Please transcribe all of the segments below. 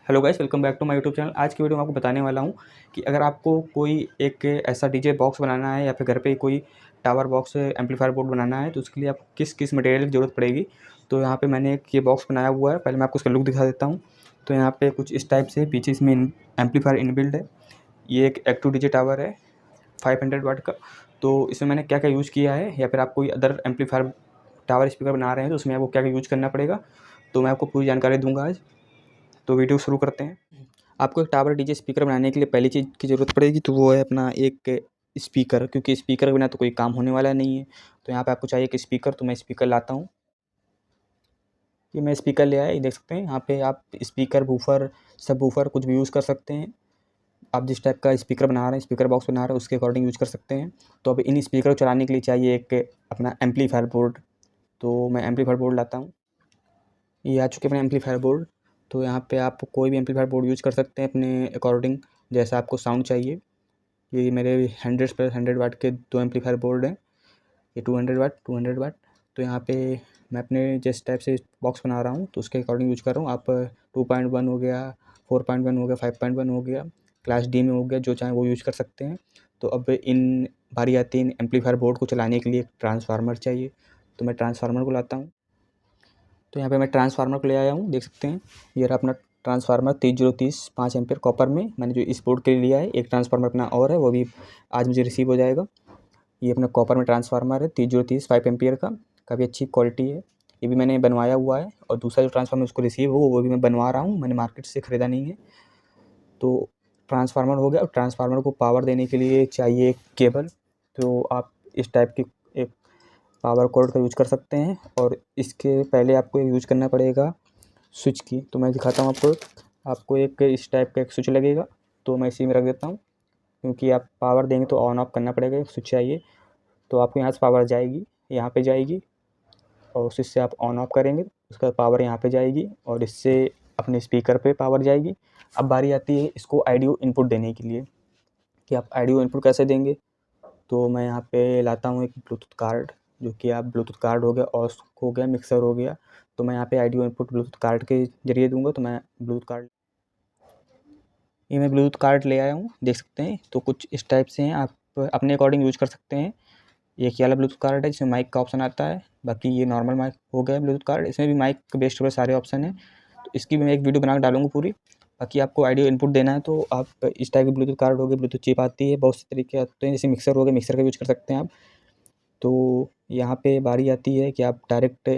Hello guys, welcome back to my YouTube channel. आज की video में आपको बताने वाला हूं कि अगर आपको कोई एक ऐसा डीजे बॉक्स बनाना है या फिर घर पे कोई टावर बॉक्स एम्पलीफायर बोर्ड बनाना है तो उसके लिए आपको किस किस मटेरियल की ज़रूरत पड़ेगी। तो यहाँ पे मैंने एक ये बॉक्स बनाया हुआ है। पहले मैं आपको उसका लुक दिखा देता हूँ। तो यहाँ पे कुछ इस टाइप से पीछे इसमें एम्पलीफायर इनबिल्ट है। ये एक एक्टिव डीजे टावर है 500 वाट का। तो इसमें मैंने क्या क्या यूज़ किया है या फिर आप कोई अदर एम्पलीफायर टावर स्पीकर बना रहे हैं तो उसमें आपको क्या क्या यूज़ करना पड़ेगा, तो मैं आपको पूरी जानकारी दूँगा आज। तो वीडियो शुरू करते हैं। आपको एक टावर डीजे स्पीकर बनाने के लिए पहली चीज़ की ज़रूरत पड़ेगी तो वो है अपना एक स्पीकर, क्योंकि स्पीकर के बिना तो कोई काम होने वाला नहीं है। तो यहाँ पे आपको चाहिए एक स्पीकर। तो मैं स्पीकर लाता हूँ। ये मैं स्पीकर ले आया, ये देख सकते हैं। यहाँ पे आप स्पीकर, बूफर, सब वूफर कुछ भी यूज़ कर सकते हैं। आप जिस टाइप का स्पीकर बना रहे हैं, स्पीकर बॉक्स बना रहे हैं, उसके अकॉर्डिंग यूज़ कर सकते हैं। तो अब इन स्पीकर को चलाने के लिए चाहिए एक अपना एम्पलीफायर बोर्ड। तो मैं एम्पलीफायर बोर्ड लाता हूँ। ये आ चुके अपने एम्पलीफायर बोर्ड। तो यहाँ पे आप कोई भी एम्पलीफायर बोर्ड यूज़ कर सकते हैं अपने अकॉर्डिंग, जैसा आपको साउंड चाहिए। ये मेरे 100 वाट के 2 एम्पलीफायर बोर्ड हैं। ये 200 वाट। तो यहाँ पे मैं अपने जिस टाइप से बॉक्स बना रहा हूँ तो उसके अकॉर्डिंग यूज़ कर रहा हूँ। आप 2.1 हो गया, 4.1 हो गया, 5.1 हो गया, क्लास डी में हो गया, जो चाहें वो यूज़ कर सकते हैं। तो अब इन बारी आती है इन एम्पलीफायर बोर्ड को चलाने के लिए एक ट्रांसफार्मर चाहिए। तो मैं ट्रांसफार्मर को लाता हूँ। तो यहाँ पे मैं ट्रांसफार्मर को ले आया हूँ, देख सकते हैं। ये रहा अपना ट्रांसफार्मर 3030 5 एम्पीयर कॉपर में मैंने जो इस बोर्ड के लिए लिया है। एक ट्रांसफार्मर अपना और है, वो भी आज मुझे रिसीव हो जाएगा। ये अपना कॉपर में ट्रांसफार्मर है 3030 5 एम्पीयर का, काफ़ी अच्छी क्वालिटी है। ये भी मैंने बनवाया हुआ है। और दूसरा जो ट्रांसफार्मर उसको रिसीव हो वो भी मैं बनवा रहा हूँ, मैंने मार्केट से ख़रीदा नहीं है। तो ट्रांसफार्मर हो गया। और ट्रांसफार्मर को पावर देने के लिए चाहिए एक केबल। तो आप इस टाइप की एक पावर कॉर्ड का यूज़ कर सकते हैं। और इसके पहले आपको यूज़ करना पड़ेगा स्विच की। तो मैं दिखाता हूँ आपको एक इस टाइप का एक स्विच लगेगा। तो मैं इसी में रख देता हूँ, क्योंकि आप पावर देंगे तो ऑन ऑफ करना पड़ेगा, एक स्विच चाहिए। तो आपको यहाँ से पावर जाएगी, यहाँ पे जाएगी, और उस स्विच से आप ऑन ऑफ करेंगे, उसका पावर यहाँ पे जाएगी और इससे अपने स्पीकर पे पावर जाएगी। अब बारी आती है इसको ऑडियो इनपुट देने के लिए कि आप ऑडियो इनपुट कैसे देंगे। तो मैं यहाँ पे लाता हूँ एक ब्लूटूथ कार्ड, जो कि आप ब्लूटूथ कार्ड हो गया, ऑस हो गया, मिक्सर हो गया। तो मैं यहाँ पे ऑडियो इनपुट ब्लूटूथ कार्ड के ज़रिए दूँगा। तो मैं ब्लूटूथ कार्ड, ये मैं ब्लूटूथ कार्ड ले आया हूँ, देख सकते हैं। तो कुछ इस टाइप से हैं, आप अपने अकॉर्डिंग यूज़ कर सकते हैं। एक ये वाला ब्लूटूथ कार्ड है जिसमें माइक का ऑप्शन आता है। बाकी ये नॉर्मल माइक हो गया ब्लूटूथ कार्ड, इसमें भी माइक बेस्ड पर सारे ऑप्शन हैं। तो इसकी भी मैं एक वीडियो बना के डालूँगा पूरी। बाकी आपको ऑडियो इनपुट देना है तो आप इस टाइप की ब्लूटूथ कार्ड हो गए, ब्लूटूथ चिप आती है, बहुत से तरीके आते हैं। जैसे मिक्सर हो गया, मिक्सर का यूज़ कर सकते हैं आप। तो यहाँ पे बारी आती है कि आप डायरेक्ट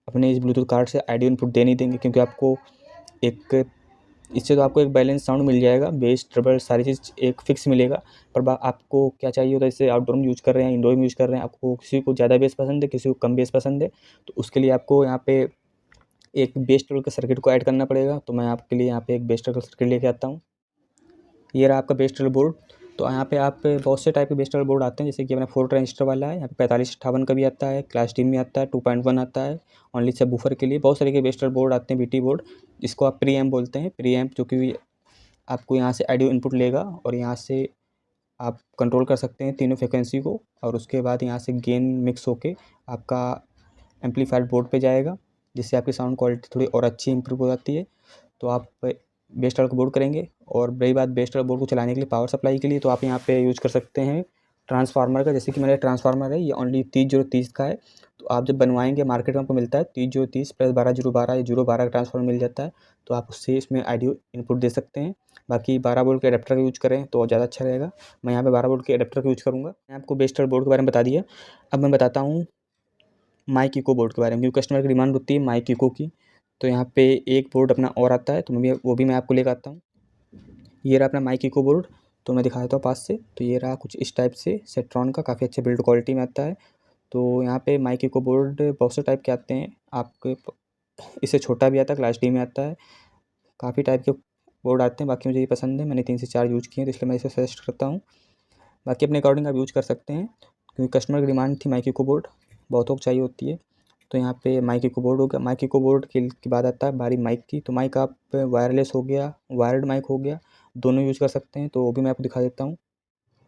अपने इस ब्लूटूथ कार्ड से ऑडियो इनपुट दे नहीं देंगे, क्योंकि आपको एक इससे तो आपको एक बैलेंस साउंड मिल जाएगा, बेस, ट्रबल, सारी चीज़ एक फिक्स मिलेगा। पर आपको क्या चाहिए होता है, जैसे आउटडोर में यूज़ कर रहे हैं, इंडोर में यूज़ कर रहे हैं, आपको किसी को ज़्यादा बेस पसंद है, किसी को कम बेस पसंद है। तो उसके लिए आपको यहाँ पे एक बेस ट्रबल के सर्किट को ऐड करना पड़ेगा। तो मैं आपके लिए यहाँ पे एक बेस ट्रबल सर्किट लेके आता हूँ। ये रहा आपका बेस ट्रबल बोर्ड। तो यहाँ पे आप बहुत से टाइप के बेस ट्रबल बोर्ड आते हैं, जैसे कि अपना 4 ट्रांजिस्टर वाला है, यहाँ पे 4558 का भी आता है, क्लास डी में आता है, 2.1 आता है, ओनली सब बूफर के लिए। बहुत सारे के बेस ट्रबल बोर्ड आते हैं, बीटी बोर्ड, जिसको आप प्री एम्प बोलते हैं। प्री एम्प जो कि आपको यहाँ से ऑडियो इनपुट लेगा और यहाँ से आप कंट्रोल कर सकते हैं तीनों फ्रिक्वेंसी को। और उसके बाद यहाँ से गेन मिक्स होके आपका एम्पलीफायर बोर्ड पे जाएगा, जिससे आपकी साउंड क्वालिटी थोड़ी और अच्छी इंप्रूव हो जाती है। तो आप बेस ट्रबल बोर्ड करेंगे। और रही बात बेस ट्रबल बोर्ड को चलाने के लिए पावर सप्लाई के लिए, तो आप यहाँ पे यूज़ कर सकते हैं ट्रांसफार्मर का। जैसे कि मेरा ट्रांसफार्मर है, ये ओनली 3030 का है। तो आप जब बनवाएंगे मार्केट में आपको मिलता है 3030 प्लस 12012 या 012 का ट्रांसफार्मर मिल जाता है। तो आप उससे इसमें ऑडियो इनपुट दे सकते हैं। बाकी 12 वोल्ट के एडाप्टर का यूज़ करें तो ज़्यादा अच्छा रहेगा। मैं यहाँ पे 12 वोल्ट के एडाप्टर का यूज़ करूँगा। मैं आपको बेस ट्रबल बोर्ड के बारे में बता दिया। अब मैं बताता हूँ माइक इको बोर्ड के बारे में, क्योंकि कस्टमर की डिमांड होती है माइक इको की। तो यहाँ पे एक बोर्ड अपना और आता है, तो वो भी मैं आपको लेकर आता हूँ। ये रहा अपना माइक इको बोर्ड। तो मैं दिखा देता हूँ पास से। तो ये रहा कुछ इस टाइप से, सेट्रॉन का, काफ़ी अच्छे बिल्ड क्वालिटी में आता है। तो यहाँ पे माइक इको बोर्ड बहुत से टाइप के आते हैं आपके, इससे छोटा भी आता है, क्लास डी में आता है, काफ़ी टाइप के बोर्ड आते हैं। बाकी मुझे ये पसंद है, मैंने 3 से 4 यूज़ किए हैं, तो इसलिए मैं इसे सजेस्ट करता हूँ। बाकी अपने अकॉर्डिंग आप यूज़ कर सकते हैं, क्योंकि कस्टमर की डिमांड थी माइक इको बोर्ड, बहुतों को चाहिए होती है। तो यहाँ पे माइक इको बोर्ड हो गया। माइक इको बोर्ड के बाद आता है बारी माइक की। तो माइक आप वायरलेस हो गया, वायर्ड माइक हो गया, दोनों यूज़ कर सकते हैं। तो वो भी मैं आपको दिखा देता हूँ।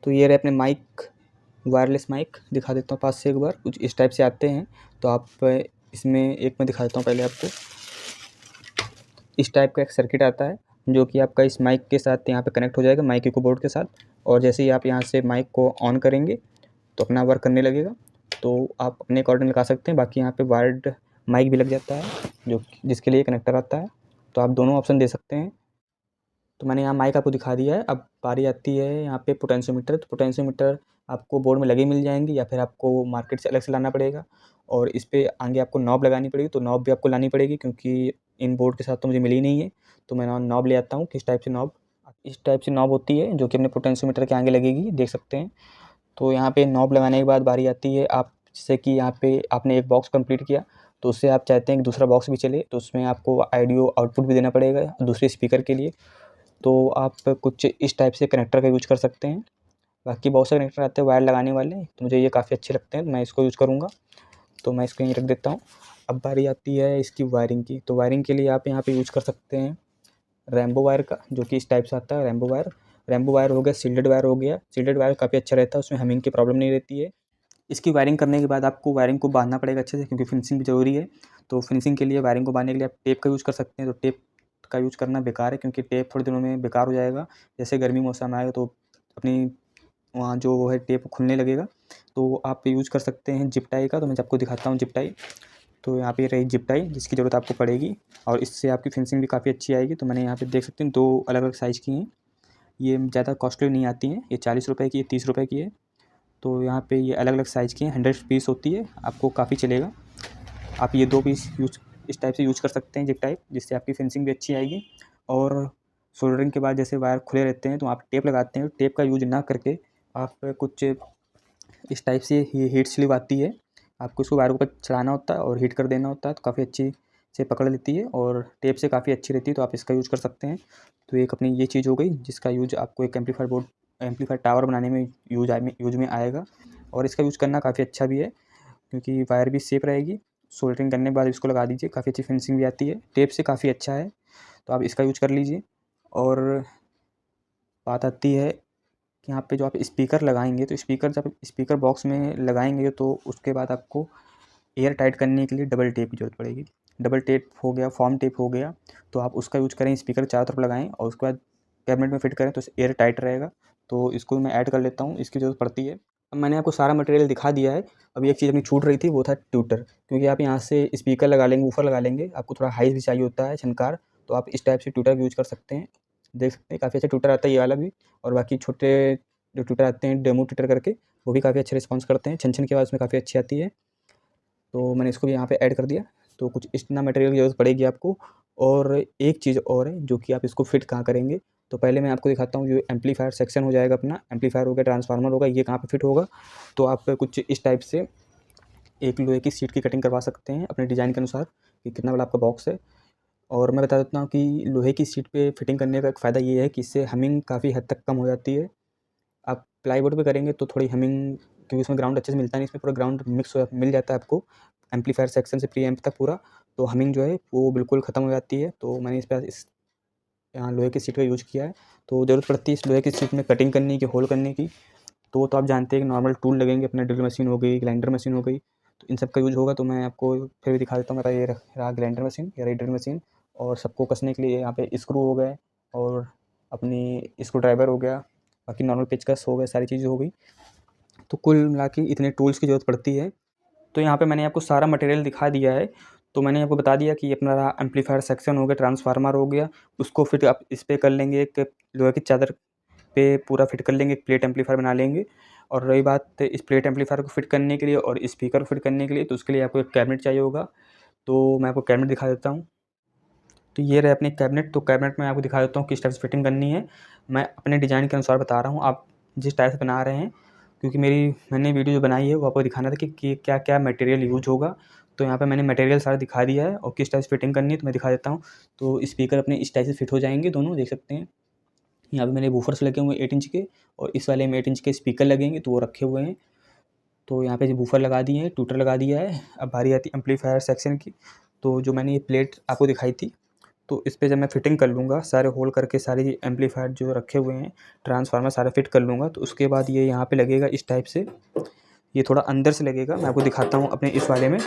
तो ये रहे अपने माइक, वायरलेस माइक, दिखा देता हूँ पास से एक बार। कुछ इस टाइप से आते हैं। तो आप इसमें एक मैं दिखा देता हूँ पहले आपको। इस टाइप का एक सर्किट आता है जो कि आपका इस माइक के साथ यहाँ पे कनेक्ट हो जाएगा, माइक कीबोर्ड के साथ। और जैसे ही आप यहाँ से माइक को ऑन करेंगे तो अपना वर्क करने लगेगा। तो आप अपने अकॉर्डिंग लगा सकते हैं। बाकी यहाँ पे वायर्ड माइक भी लग जाता है जो जिसके लिए कनेक्टर आता है, तो आप दोनों ऑप्शन दे सकते हैं। तो मैंने यहाँ माइक आपको दिखा दिया है। अब बारी आती है यहाँ पे पोटेंशियोमीटर। तो पोटेंशियोमीटर आपको बोर्ड में लगे मिल जाएंगी या फिर आपको मार्केट से अलग से लाना पड़ेगा। और इस पर आगे आपको नॉब लगानी पड़ेगी, तो नॉब भी आपको लानी पड़ेगी क्योंकि इन बोर्ड के साथ तो मुझे मिली नहीं है। तो मैं नॉब ले आता हूँ। किस टाइप से नॉब, इस टाइप से नॉब होती है जो कि अपने पोटेंशियोमीटर के आगे लगेगी, देख सकते हैं। तो यहाँ पे नॉब लगाने के बाद बारी आती है आप, जैसे कि यहाँ पे आपने एक बॉक्स कंप्लीट किया तो उससे आप चाहते हैं कि दूसरा बॉक्स भी चले, तो उसमें आपको ऑडियो आउटपुट भी देना पड़ेगा दूसरे स्पीकर के लिए। तो आप कुछ इस टाइप से कनेक्टर का यूज कर सकते हैं। बाकी बहुत से कनेक्टर आते हैं वायर लगाने वाले, तो मुझे ये काफ़ी अच्छे लगते हैं, तो मैं इसको यूज़ करूँगा। तो मैं इसको यहीं रख देता हूँ। अब बारी आती है इसकी वायरिंग की। तो वायरिंग के लिए आप यहाँ पे यूज़ कर सकते हैं रैम्बो वायर का, जो कि इस टाइप से आता है रैम्बो वायर। रैम्बो वायर हो गया, सील्डेड वायर हो गया। सील्डेड वायर काफ़ी अच्छा रहता है, उसमें हमिंग की प्रॉब्लम नहीं रहती है। इसकी वायरिंग करने के बाद आपको वायरिंग को बांधना पड़ेगा अच्छे से, क्योंकि फिनिशिंग भी ज़रूरी है। तो फिनिशिंग के लिए वायरिंग को बांधने के लिए आप टेप का यूज़ कर सकते हैं। तो टेप का यूज़ करना बेकार है क्योंकि टेप थोड़े दिनों में बेकार हो जाएगा। जैसे गर्मी मौसम आएगा तो अपनी वहाँ जो वो है टेप खुलने लगेगा। तो आप यूज़ कर सकते हैं जिप टाई का। तो मैं आपको दिखाता हूँ जिप टाई। तो यहाँ पे रही जिप टाई जिसकी ज़रूरत आपको पड़ेगी और इससे आपकी फिनिशिंग भी काफ़ी अच्छी आएगी। तो मैंने यहाँ पे देख सकते हैं 2 अलग-अलग साइज़ की हैं। ये ज़्यादा कॉस्टली नहीं आती हैं, ये 40 रुपये की है, 30 रुपये की है। तो यहाँ पे ये अलग-अलग साइज़ की हैं, 100 पीस होती है, आपको काफ़ी चलेगा। आप ये 2 पीस यूज़ इस टाइप से यूज़ कर सकते हैं जिप टाइप, जिससे आपकी फिनिशिंग भी अच्छी आएगी। और सोल्डरिंग के बाद जैसे वायर खुले रहते हैं तो आप टेप लगाते हैं, टेप का यूज़ ना करके आप कुछ इस टाइप से ये हीट स्लीव आती है, आपको इसको वायर के ऊपर चढ़ाना होता है और हीट कर देना होता है, तो काफ़ी अच्छी से पकड़ लेती है और टेप से काफ़ी अच्छी रहती है, तो आप इसका यूज़ कर सकते हैं। तो एक अपनी ये चीज़ हो गई जिसका यूज़ आपको एक एम्पलीफायर टावर बनाने में यूज़ में आएगा। और इसका यूज़ करना काफ़ी अच्छा भी है क्योंकि वायर भी सेफ रहेगी। सोल्डरिंग करने के बाद इसको लगा दीजिए, काफ़ी अच्छी फिनिशिंग भी आती है, टेप से काफ़ी अच्छा है, तो आप इसका यूज़ कर लीजिए। और बात आती है कि यहाँ पे जो आप स्पीकर लगाएंगे, तो स्पीकर जब स्पीकर बॉक्स में लगाएंगे तो उसके बाद आपको एयर टाइट करने के लिए डबल टेप की ज़रूरत पड़ेगी। डबल टेप हो गया, फॉर्म टेप हो गया, तो आप उसका यूज़ करें, स्पीकर चारों तरफ लगाएं और उसके बाद कैबिनेट में फिट करें तो एयर टाइट रहेगा। तो इसको मैं ऐड कर लेता हूँ, इसकी ज़रूरत पड़ती है। अब मैंने आपको सारा मटेरियल दिखा दिया है। अभी एक चीज़ अपनी छूट रही थी, वो था ट्यूटर, क्योंकि आप यहाँ से स्पीकर लगा लेंगे, वूफर लगा लेंगे, आपको थोड़ा हाई भी चाहिए होता है झनकार, तो आप इस टाइप से ट्यूटर का यूज़ कर सकते हैं। देख सकते हैं काफ़ी अच्छा ट्यूटर आता है ये वाला भी। और बाकी छोटे जो ट्यूटर आते हैं डेमो ट्यूटर करके, वो भी काफ़ी अच्छे रिस्पॉन्स करते हैं, छन-छन की आवाज़ उसमें काफ़ी अच्छी आती है। तो मैंने इसको भी यहाँ पे ऐड कर दिया। तो कुछ इतना मटेरियल की ज़रूरत पड़ेगी आपको। और एक चीज़ और है जो कि आप इसको फिट कहाँ करेंगे। तो पहले मैं आपको दिखाता हूँ, जो एम्पलीफायर सेक्शन हो जाएगा अपना, एम्पलीफायर हो गया, ट्रांसफार्मर होगा, ये कहाँ पे फिट होगा। तो आप कुछ इस टाइप से एक लोहे की सीट की कटिंग करवा सकते हैं अपने डिज़ाइन के अनुसार कि कितना बड़ा आपका बॉक्स है। और मैं बता देता हूँ कि लोहे की सीट पे फिटिंग करने का एक फ़ायदा ये है कि इससे हमिंग काफ़ी हद तक कम हो जाती है। आप प्लाईवुड पे करेंगे तो थोड़ी हमिंग, क्योंकि उसमें ग्राउंड अच्छे से मिलता नहीं, इसमें पूरा ग्राउंड मिक्स हो मिल जाता है आपको एम्पलीफायर सेक्शन से प्री एम्प तक पूरा। तो हमिंग जो है वो बिल्कुल ख़त्म हो जाती है। तो मैंने इस यहाँ लोहे की सीट का यूज़ किया है। तो ज़रूरत पड़ती है इस लोहे की सीट में कटिंग करने की, होल करने की। तो आप जानते हैं कि नॉर्मल टूल लगेंगे, अपना ड्रिल मशीन हो गई, ग्राइंडर मशीन हो गई, तो इन सब का यूज़ होगा। तो मैं आपको फिर भी दिखा देता हूँ। मेरा ये रहा ग्राइंडर मशीन, ये रही ड्रिल मशीन। और सबको कसने के लिए यहाँ पे स्क्रू हो गए और अपनी स्क्रू ड्राइवर हो गया, बाकी नॉर्मल पेचकस हो गए, सारी चीज़ें हो गई। तो कुल मिला के इतने टूल्स की ज़रूरत पड़ती है। तो यहाँ पे मैंने आपको सारा मटेरियल दिखा दिया है। तो मैंने आपको बता दिया कि ये अपना रहा एम्पलीफायर सेक्शन हो गया, ट्रांसफार्मर हो गया, उसको फिट आप इस पे कर लेंगे, एक लोहे की चादर पे पूरा फिट कर लेंगे, एक प्लेट एम्पलीफायर बना लेंगे। और रही बात इस प्लेट एम्पलीफायर को फिट करने के लिए और स्पीकर को फिट करने के लिए, तो उसके लिए आपको एक कैबिनेट चाहिए होगा। तो मैं आपको कैबिनेट दिखा देता हूँ। तो ये रहे अपने कैबिनेट। तो कैबिनेट में आपको दिखा देता हूँ किस टाइप से फिटिंग करनी है। मैं अपने डिज़ाइन के अनुसार बता रहा हूँ, आप जिस टाइप से बना रहे हैं, क्योंकि मैंने वीडियो जो बनाई है वो आपको दिखाना था कि क्या-क्या मटेरियल यूज़ होगा। तो यहाँ पे मैंने मटेरियल सारा दिखा दिया है और किस टाइप से फिटिंग करनी है, तो मैं दिखा देता हूँ। तो स्पीकर अपने इस टाइप से फिट हो जाएँगे दोनों, देख सकते हैं। यहाँ पे मेरे वूफर्स लगे हुए हैं 8 इंच के, और इस वाले में 8 इंच के स्पीकर लगेंगे, तो वो रखे हुए हैं। तो यहाँ पे जो वूफर लगा दिए हैं, ट्यूटर लगा दिया है। अब बारी आती है एम्पलीफायर सेक्शन की। तो जो मैंने ये प्लेट आपको दिखाई थी, तो इस पे जब मैं फिटिंग कर लूँगा, सारे होल करके सारे एम्पलीफायर जो रखे हुए हैं, ट्रांसफार्मर सारे फिट कर लूँगा, तो उसके बाद ये यहाँ पे लगेगा इस टाइप से। ये थोड़ा अंदर से लगेगा, मैं आपको दिखाता हूँ अपने इस वाले में।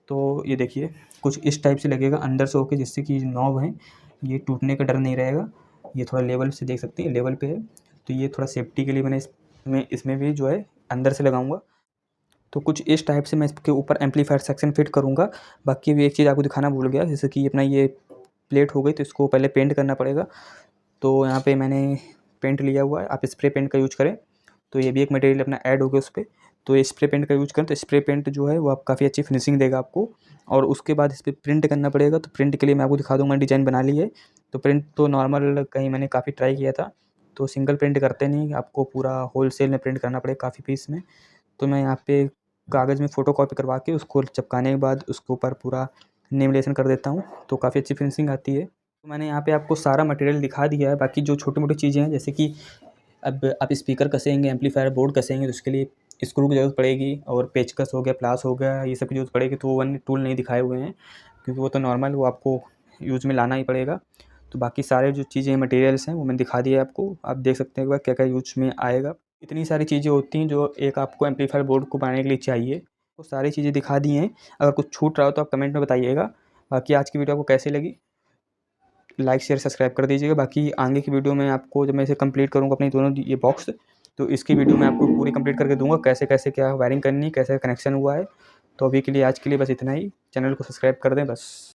तो ये देखिए कुछ इस टाइप से लगेगा अंदर से होके, जिससे कि नॉब है ये टूटने का डर नहीं रहेगा। ये थोड़ा लेवल से देख सकते हैं, लेवल पे है, तो ये थोड़ा सेफ्टी के लिए मैंने इसमें भी जो है अंदर से लगाऊंगा। तो कुछ इस टाइप से मैं इसके ऊपर एम्पलीफायर सेक्शन फिट करूँगा। बाकी भी एक चीज़ आपको दिखाना भूल गया, जैसे कि अपना ये प्लेट हो गई, तो इसको पहले पेंट करना पड़ेगा। तो यहाँ पे मैंने पेंट लिया हुआ है, आप स्प्रे पेंट का यूज़ करें, तो ये भी एक मटेरियल अपना ऐड हो गया उस पे। तो ये स्प्रे पेंट का यूज़ करें, तो स्प्रे पेंट जो है वो आप काफ़ी अच्छी फिनिशिंग देगा आपको। और उसके बाद इस पे प्रिंट करना पड़ेगा, तो प्रिंट के लिए मैं आपको दिखा दूँगा, डिज़ाइन बना ली है। तो प्रिंट तो नॉर्मल कहीं मैंने काफ़ी ट्राई किया था, तो सिंगल प्रिंट करते नहीं, आपको पूरा होलसेल में प्रिंट करना पड़ेगा काफ़ी पीस में। तो मैं यहाँ पे कागज़ में फ़ोटोकॉपी करवा के उसको चिपकाने के बाद उसके ऊपर पूरा लेमिनेशन कर देता हूँ, तो काफ़ी अच्छी फिनिशिंग आती है। तो मैंने यहाँ पे आपको सारा मटेरियल दिखा दिया है। बाकी जो छोटी-मोटी चीज़ें हैं, जैसे कि अब आप स्पीकर कसेंगे, एम्पलीफायर बोर्ड कसेंगे, तो उसके लिए स्क्रू की ज़रूरत पड़ेगी, और पेचकस हो गया, प्लास हो गया, ये सब की ज़रूरत पड़ेगी। तो वो वन टूल नहीं दिखाए हुए हैं, क्योंकि वो तो नॉर्मल वो आपको यूज़ में लाना ही पड़ेगा। तो बाकी सारे जो चीज़ें मटेरियल्स हैं वो मैंने दिखा दिया है आपको। आप देख सकते हैं एक बार क्या-क्या यूज़ में आएगा। इतनी सारी चीज़ें होती हैं जो एक आपको एम्पलीफायर बोर्ड को बनाने के लिए चाहिए। वो सारी चीज़ें दिखा दी हैं। अगर कुछ छूट रहा हो तो आप कमेंट में बताइएगा। बाकी आज की वीडियो आपको कैसी लगी? लाइक, शेयर, सब्सक्राइब कर दीजिएगा। बाकी आगे की वीडियो में आपको जब मैं इसे कंप्लीट करूँगा अपनी दोनों ये बॉक्स, तो इसकी वीडियो मैं आपको पूरी कंप्लीट करके दूँगा, कैसे-कैसे क्या वायरिंग करनी है, कैसे कनेक्शन हुआ है। तो अभी के लिए आज के लिए बस इतना ही। चैनल को सब्सक्राइब कर दें बस।